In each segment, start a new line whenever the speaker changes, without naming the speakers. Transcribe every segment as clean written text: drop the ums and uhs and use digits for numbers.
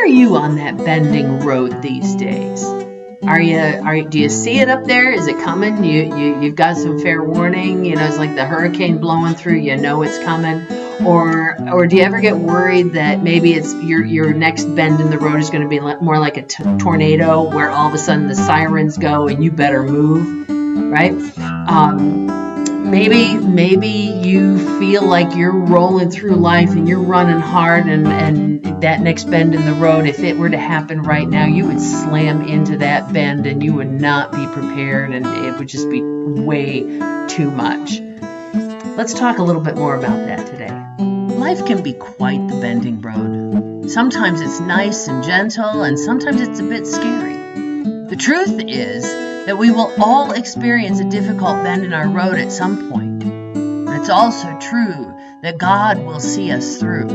are you on that bending road these days? Do you see it up there? Is it coming? You've got some fair warning. It's like the hurricane blowing through. It's coming. Or do you ever get worried that maybe it's your next bend in the road is going to be more like a tornado, where all of a sudden the sirens go and you better move, right? Maybe you feel like you're rolling through life and you're running hard, and that next bend in the road, if it were to happen right now, you would slam into that bend and you would not be prepared, and it would just be way too much. Let's talk a little bit more about that today. Life can be quite the bending road. Sometimes it's nice and gentle, and sometimes it's a bit scary. The truth is that we will all experience a difficult bend in our road at some point. It's also true that God will see us through.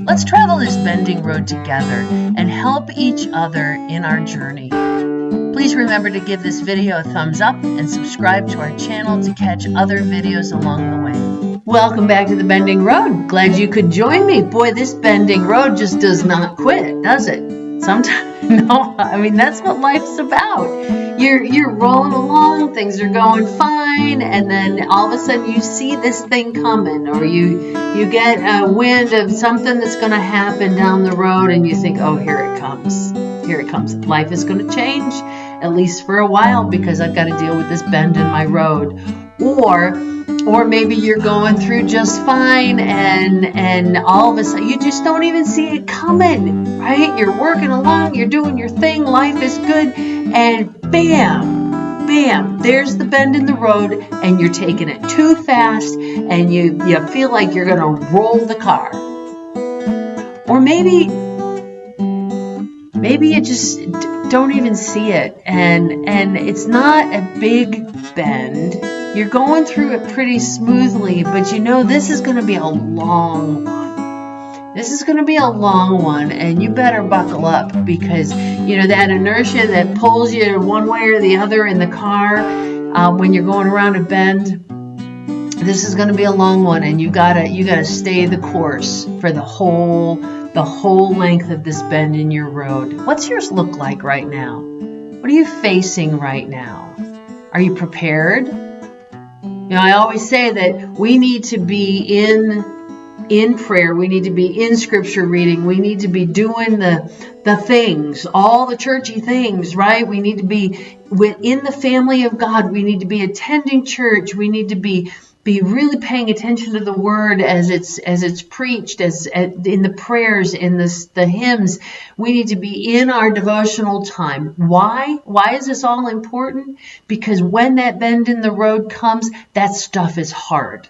Let's travel this bending road together and help each other in our journey. Please remember to give this video a thumbs up and subscribe to our channel to catch other videos along the way. Welcome back to the Bending Road. Glad you could join me. Boy, this bending road just does not quit, does it? Sometimes, no, that's what life's about. You're rolling along, things are going fine, and then all of a sudden you see this thing coming, or you get a wind of something that's going to happen down the road, and you think, oh, here it comes. Here it comes. Life is going to change, at least for a while, because I've got to deal with this bend in my road. Or maybe you're going through just fine, and all of a sudden you just don't even see it coming, right? You're working along, you're doing your thing, life is good, and bam, there's the bend in the road, and you're taking it too fast, and you feel like you're going to roll the car. Or maybe you just don't even see it, and it's not a big bend. You're going through it pretty smoothly, but this is going to be a long one. This is going to be a long one, and you better buckle up, because that inertia that pulls you one way or the other in the car when you're going around a bend. This is going to be a long one, and you gotta stay the course for the whole length of this bend in your road. What's yours look like right now? What are you facing right now? Are you prepared? I always say that we need to be in prayer. We need to be in scripture reading. We need to be doing the things, all the churchy things, right? We need to be within the family of God. We need to be attending church. We need to be really paying attention to the word as it's preached, as in the prayers, in the hymns. We need to be in our devotional time. Why is this all important? Because when that bend in the road comes, that stuff is hard.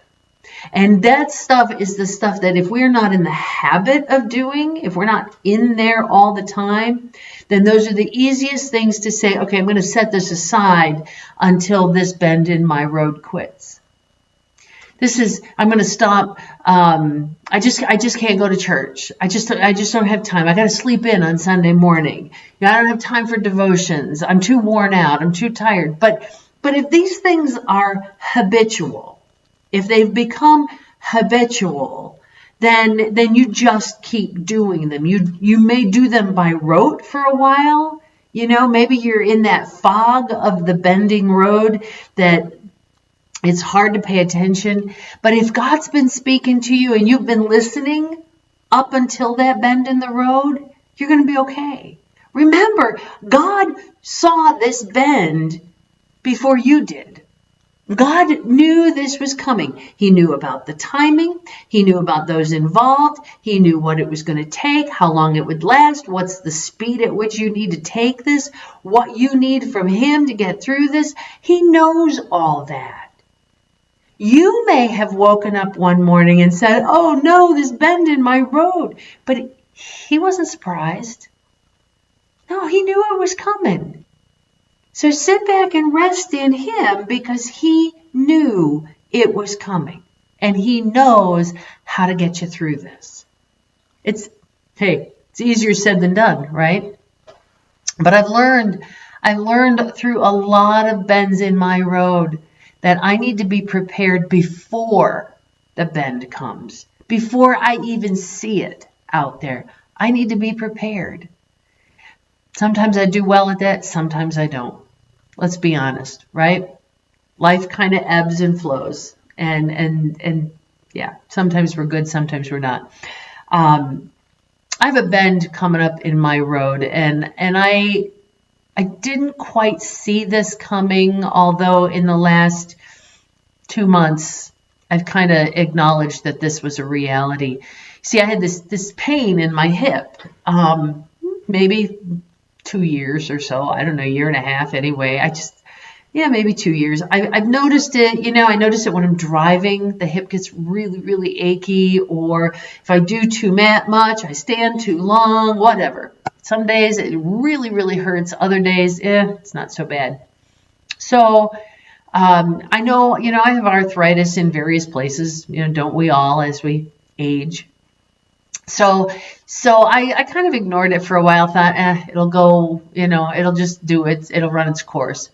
And that stuff is the stuff that if we're not in the habit of doing, if we're not in there all the time, then those are the easiest things to say, okay, I'm going to set this aside until this bend in my road quits. I'm going to stop. I just can't go to church. I just don't have time. I got to sleep in on Sunday morning. I don't have time for devotions. I'm too worn out. I'm too tired. But if these things are habitual, if they've become habitual, then you just keep doing them. You may do them by rote for a while. Maybe you're in that fog of the bending road that it's hard to pay attention. But if God's been speaking to you and you've been listening up until that bend in the road, you're going to be okay. Remember, God saw this bend before you did. God knew this was coming. He knew about the timing. He knew about those involved. He knew what it was going to take, how long it would last, what's the speed at which you need to take this, what you need from Him to get through this. He knows all that. You may have woken up one morning and said, oh no, this bend in my road. But He wasn't surprised. No, He knew it was coming. So sit back and rest in Him, because He knew it was coming. And He knows how to get you through this. It's easier said than done, right? But I've learned through a lot of bends in my road that I need to be prepared before the bend comes, before I even see it out there. I need to be prepared. Sometimes I do well at that, sometimes I don't. Let's be honest, right? Life kind of ebbs and flows. And yeah, sometimes we're good, sometimes we're not. I have a bend coming up in my road, and I didn't quite see this coming, although in the last 2 months I've kind of acknowledged that this was a reality. See, I had this pain in my hip, maybe 2 years or so. I don't know, year and a half anyway. Maybe 2 years. I've noticed it, I notice it when I'm driving. The hip gets really, really achy, or if I do too much, I stand too long, whatever. Some days it really, really hurts. Other days, it's not so bad. So I know, I have arthritis in various places, don't we all as we age? So I kind of ignored it for a while, thought, it'll go, it'll just do it. It'll run its course.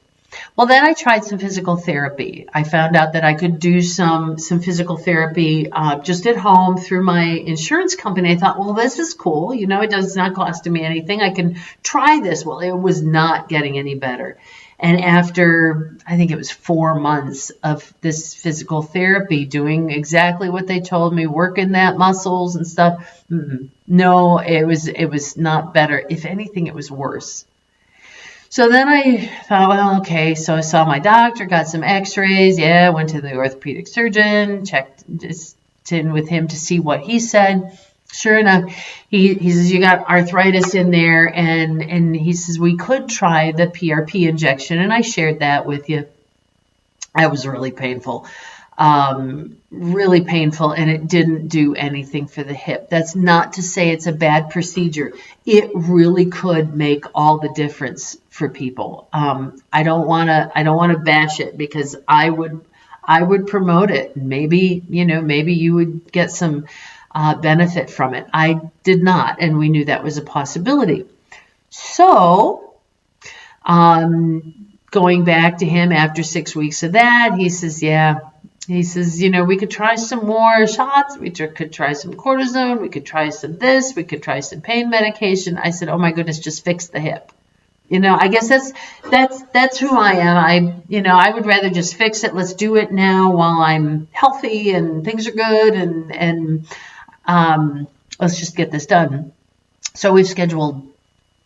Well, then I tried some physical therapy. I found out that I could do some physical therapy just at home through my insurance company. I thought, well, this is cool. It does not cost me anything. I can try this. Well, it was not getting any better. And after, I think it was 4 months of this physical therapy, doing exactly what they told me, working that muscles and stuff, no, it was not better. If anything, it was worse. So then I thought, well, okay, so I saw my doctor, got some x-rays, went to the orthopedic surgeon, checked in with him to see what he said. Sure enough, he says, you got arthritis in there, and he says, we could try the PRP injection, and I shared that with you. That was really painful. Really painful, and it didn't do anything for the hip. That's not to say it's a bad procedure. It really could make all the difference for people. I don't want to bash it, because I would promote it. Maybe you would get some benefit from it. I did not, and we knew that was a possibility. So, going back to him after 6 weeks of that, he says, we could try some more shots. We could try some cortisone. We could try some this. We could try some pain medication. I said, oh my goodness, just fix the hip. I guess that's who I am. I would rather just fix it. Let's do it now while I'm healthy and things are good, and let's just get this done. So we've scheduled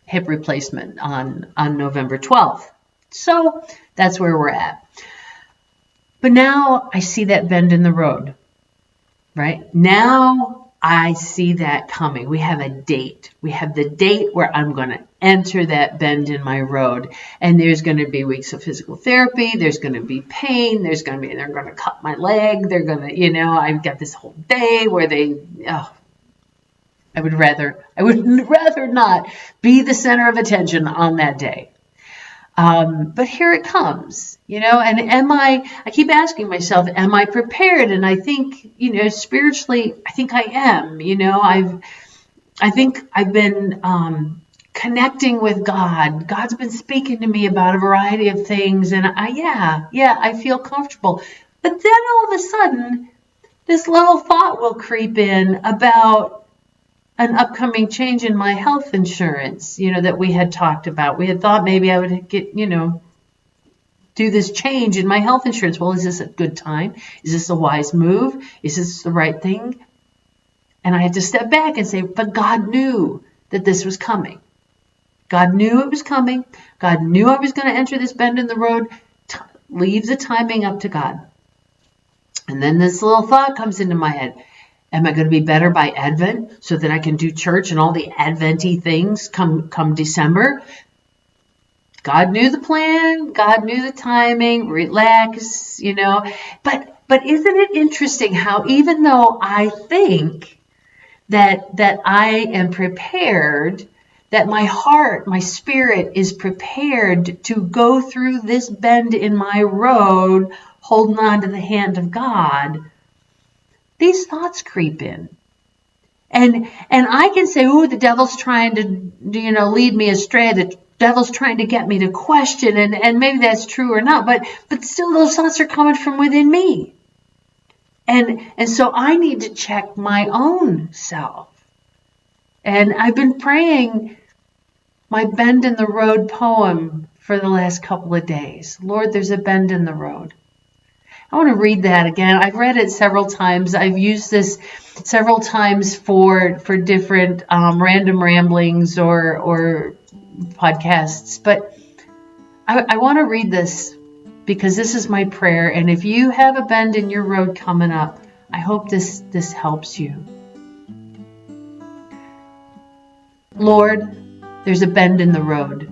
hip replacement on November 12th. So that's where we're at. But now I see that bend in the road, right? Now I see that coming. We have a date. We have the date where I'm going to enter that bend in my road. And there's going to be weeks of physical therapy. There's going to be pain. They're going to cut my leg. They're going to, I've got this whole day where I would rather not be the center of attention on that day. But here it comes, and I keep asking myself, am I prepared? And I think, spiritually, I think I am. I think I've been connecting with God. God's been speaking to me about a variety of things, and I feel comfortable. But then all of a sudden, this little thought will creep in about an upcoming change in my health insurance, that we had talked about. We had thought maybe I would get, do this change in my health insurance. Well, is this a good time? Is this a wise move? Is this the right thing? And I had to step back and say, but God knew that this was coming. God knew it was coming. God knew I was going to enter this bend in the road. Leave the timing up to God. And then this little thought comes into my head. Am I going to be better by Advent so that I can do church and all the Advent-y things come December? God knew the plan. God knew the timing. Relax, But isn't it interesting how even though I think that I am prepared, that my heart, my spirit is prepared to go through this bend in my road, holding on to the hand of God, these thoughts creep in. And I can say, oh, the devil's trying to, lead me astray. The devil's trying to get me to question. And maybe that's true or not. But still, those thoughts are coming from within me. And so I need to check my own self. And I've been praying my bend in the road poem for the last couple of days. Lord, there's a bend in the road. I want to read that again. I've read it several times. I've used this several times for different random ramblings or podcasts. But I want to read this because this is my prayer. And if you have a bend in your road coming up, I hope this helps you. Lord, there's a bend in the road.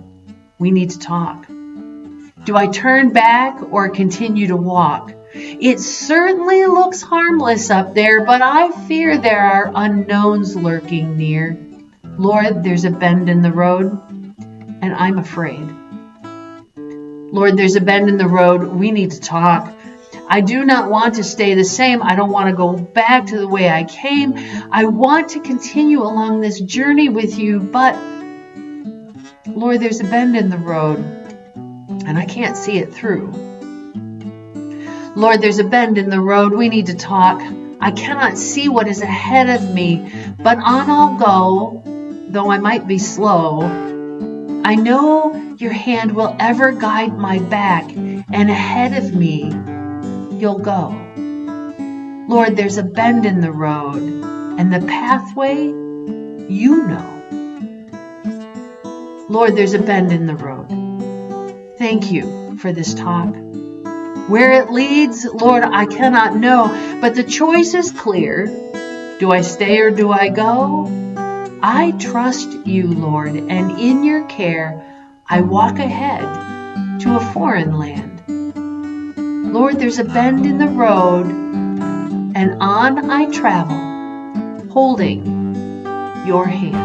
We need to talk. Do I turn back or continue to walk? It certainly looks harmless up there, but I fear there are unknowns lurking near. Lord, there's a bend in the road, and I'm afraid. Lord, there's a bend in the road. We need to talk. I do not want to stay the same. I don't want to go back to the way I came. I want to continue along this journey with you, but Lord, there's a bend in the road, and I can't see it through. Lord, there's a bend in the road. We need to talk. I cannot see what is ahead of me, but on I'll go, though I might be slow. I know your hand will ever guide my back, and ahead of me, you'll go. Lord, there's a bend in the road, and the pathway, you know. Lord, there's a bend in the road. Thank you for this talk. Where it leads, Lord, I cannot know, but the choice is clear. Do I stay or do I go? I trust you, Lord, and in your care, I walk ahead to a foreign land. Lord, there's a bend in the road, and on I travel, holding your hand.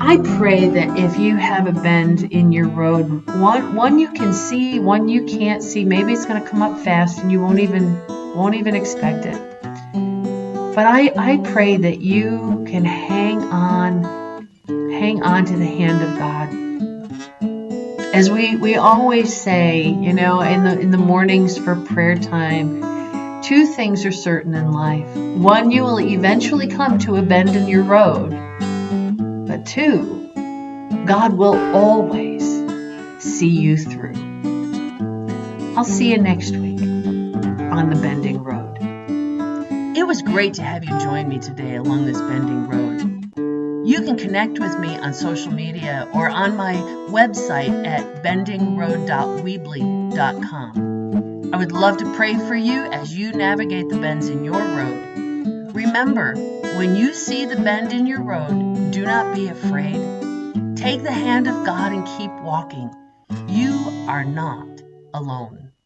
I pray that if you have a bend in your road, one you can see, one you can't see, maybe it's going to come up fast and you won't even expect it. But I pray that you can hang on to the hand of God. As we always say, in the mornings for prayer time, two things are certain in life. One, you will eventually come to a bend in your road. But two, God will always see you through. I'll see you next week on the Bending Road. It was great to have you join me today along this bending road. You can connect with me on social media or on my website at bendingroad.weebly.com. I would love to pray for you as you navigate the bends in your road. Remember, when you see the bend in your road, do not be afraid. Take the hand of God and keep walking. You are not alone.